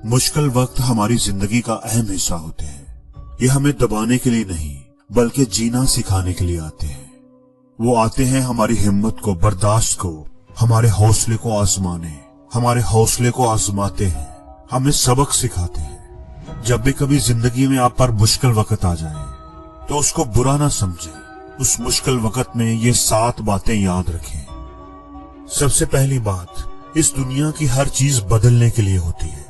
मुश्किल वक्त हमारी जिंदगी का अहम हिस्सा होते हैं। ये हमें दबाने के लिए नहीं बल्कि जीना सिखाने के लिए आते हैं। वो आते हैं हमारी हिम्मत को, बर्दाश्त को, हमारे हौसले को आजमाने, हमारे हौसले को आजमाते हैं, हमें सबक सिखाते हैं। जब भी कभी जिंदगी में आप पर मुश्किल वक्त आ जाए तो उसको बुरा ना समझें। उस मुश्किल वक्त में ये 7 बातें याद रखें। सबसे पहली बात, इस दुनिया की हर चीज बदलने के लिए होती है।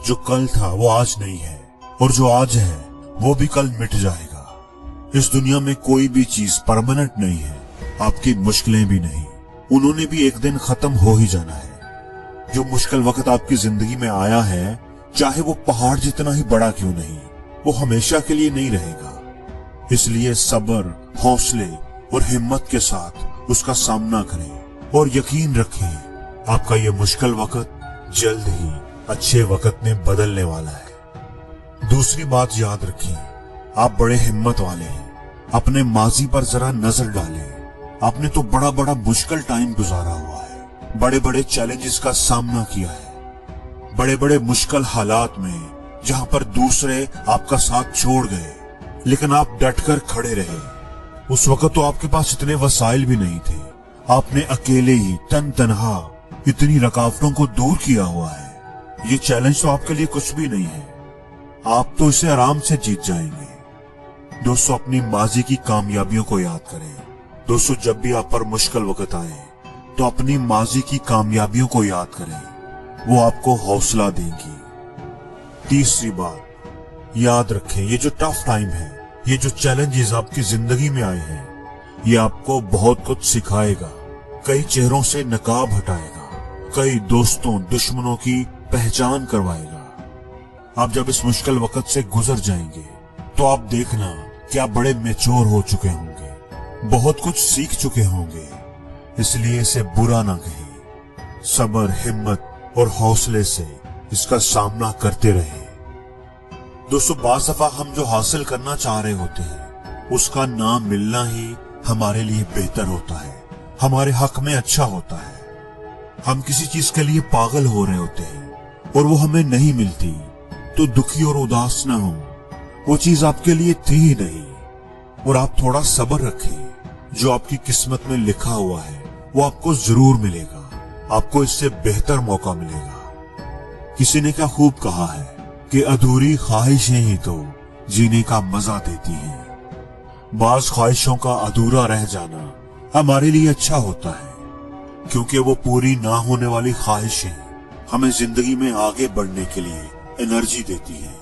जो कल था वो आज नहीं है और जो आज है वो भी कल मिट जाएगा। इस दुनिया में कोई भी चीज परमानेंट नहीं है, आपकी मुश्किलें भी नहीं। उन्होंने भी एक दिन खत्म हो ही जाना है। जो मुश्किल वक्त आपकी जिंदगी में आया है, चाहे वो पहाड़ जितना ही बड़ा क्यों नहीं, वो हमेशा के लिए नहीं रहेगा। इसलिए सब्र, हौसले और हिम्मत के साथ उसका सामना करें और यकीन रखें आपका ये मुश्किल वक्त जल्द ही अच्छे वक्त में बदलने वाला है। दूसरी बात याद रखें, आप बड़े हिम्मत वाले हैं। अपने माजी पर जरा नजर डालें। आपने तो बड़ा बड़ा मुश्किल टाइम गुजारा हुआ है, बड़े बड़े चैलेंजेस का सामना किया है, बड़े बड़े मुश्किल हालात में जहां पर दूसरे आपका साथ छोड़ गए लेकिन आप डटकर खड़े रहे। उस वक्त तो आपके पास इतने वसाइल भी नहीं थे। आपने अकेले ही तनहा इतनी रुकावटों को दूर किया हुआ है। ये चैलेंज तो आपके लिए कुछ भी नहीं है, आप तो इसे आराम से जीत जाएंगे। दोस्तों, अपनी माजी की कामयाबियों को याद करें। दोस्तों, जब भी आप पर मुश्किल वक्त आए तो अपनी माजी की कामयाबियों को याद करें, वो आपको हौसला देंगी। तीसरी बात याद रखें, ये जो टफ टाइम है, ये जो चैलेंजेस आपकी जिंदगी में आए हैं, ये आपको बहुत कुछ सिखाएगा। कई चेहरों से नकाब हटाएगा, कई दोस्तों दुश्मनों की पहचान करवाएगा। आप जब इस मुश्किल वक्त से गुजर जाएंगे तो आप देखना कि आप बड़े मैच्योर हो चुके होंगे, बहुत कुछ सीख चुके होंगे। इसलिए इसे बुरा ना कहें, सब्र, हिम्मत और हौसले से इसका सामना करते रहें। दोस्तों, बाज़ दफा हम जो हासिल करना चाह रहे होते हैं उसका ना मिलना ही हमारे लिए बेहतर होता है, हमारे हक में अच्छा होता है। हम किसी चीज के लिए पागल हो रहे होते हैं और वो हमें नहीं मिलती तो दुखी और उदास ना हो, वो चीज आपके लिए थी ही नहीं। और आप थोड़ा सब्र रखें, जो आपकी किस्मत में लिखा हुआ है वो आपको जरूर मिलेगा, आपको इससे बेहतर मौका मिलेगा। किसी ने क्या खूब कहा है कि अधूरी ख्वाहिशें ही तो जीने का मजा देती हैं। बाज ख्वाहिशों का अधूरा रह जाना हमारे लिए अच्छा होता है, क्योंकि वो पूरी ना होने वाली ख्वाहिशें हमें जिंदगी में आगे बढ़ने के लिए एनर्जी देती हैं,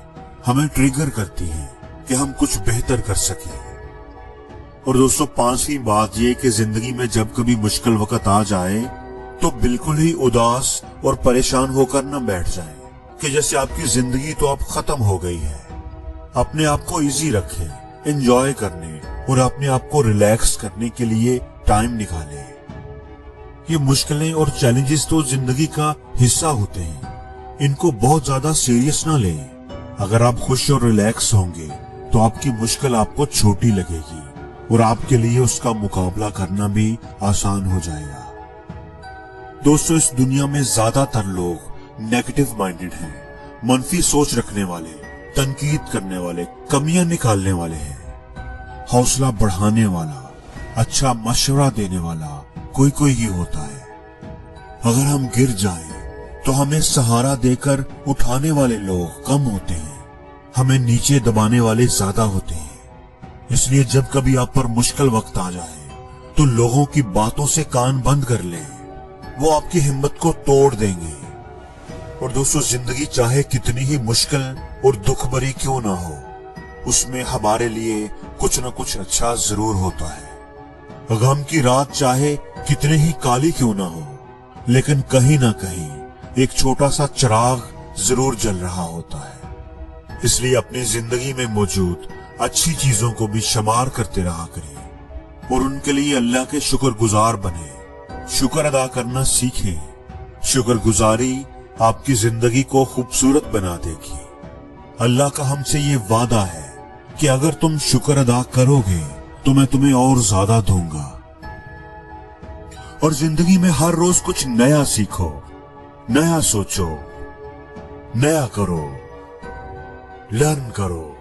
हमें ट्रिगर करती हैं कि हम कुछ बेहतर कर सकें। और दोस्तों, 5वीं बात ये कि जिंदगी में जब कभी मुश्किल वक्त आ जाए तो बिल्कुल ही उदास और परेशान होकर न बैठ जाएं कि जैसे आपकी जिंदगी तो अब खत्म हो गई है। अपने आप को इजी रखें, एंजॉय करने और अपने आप को रिलैक्स करने के लिए टाइम निकालें। ये मुश्किलें और चैलेंजेस तो जिंदगी का हिस्सा होते हैं, इनको बहुत ज्यादा सीरियस ना लें। अगर आप खुश और रिलैक्स होंगे तो आपकी मुश्किल आपको छोटी लगेगी और आपके लिए उसका मुकाबला करना भी आसान हो जाएगा। दोस्तों, इस दुनिया में ज्यादातर लोग नेगेटिव माइंडेड हैं, मनफी सोच रखने वाले, तनकीद करने वाले, कमियां निकालने वाले हैं। हौसला बढ़ाने वाला, अच्छा मशवरा देने वाला कोई ही होता है। अगर हम गिर जाएं तो हमें सहारा देकर उठाने वाले लोग कम होते हैं, हमें नीचे दबाने वाले ज्यादा होते हैं। इसलिए जब कभी आप पर मुश्किल वक्त आ जाए तो लोगों की बातों से कान बंद कर लें, वो आपकी हिम्मत को तोड़ देंगे। और दोस्तों, जिंदगी चाहे कितनी ही मुश्किल और दुख भरी क्यों ना हो, उसमें हमारे लिए कुछ न कुछ अच्छा जरूर होता है। गम की रात चाहे कितने ही काली क्यों ना हो, लेकिन कहीं ना कहीं एक छोटा सा चिराग जरूर जल रहा होता है। इसलिए अपनी जिंदगी में मौजूद अच्छी चीजों को भी शुमार करते रहा करें और उनके लिए अल्लाह के शुक्रगुजार बने। शुक्र अदा करना सीखें। शुक्रगुजारी आपकी जिंदगी को खूबसूरत बना देगी। अल्लाह का हमसे ये वादा है कि अगर तुम शुक्र अदा करोगे तो मैं तुम्हें और ज्यादा दूंगा। और जिंदगी में हर रोज कुछ नया सीखो, नया सोचो, नया करो, लर्न करो।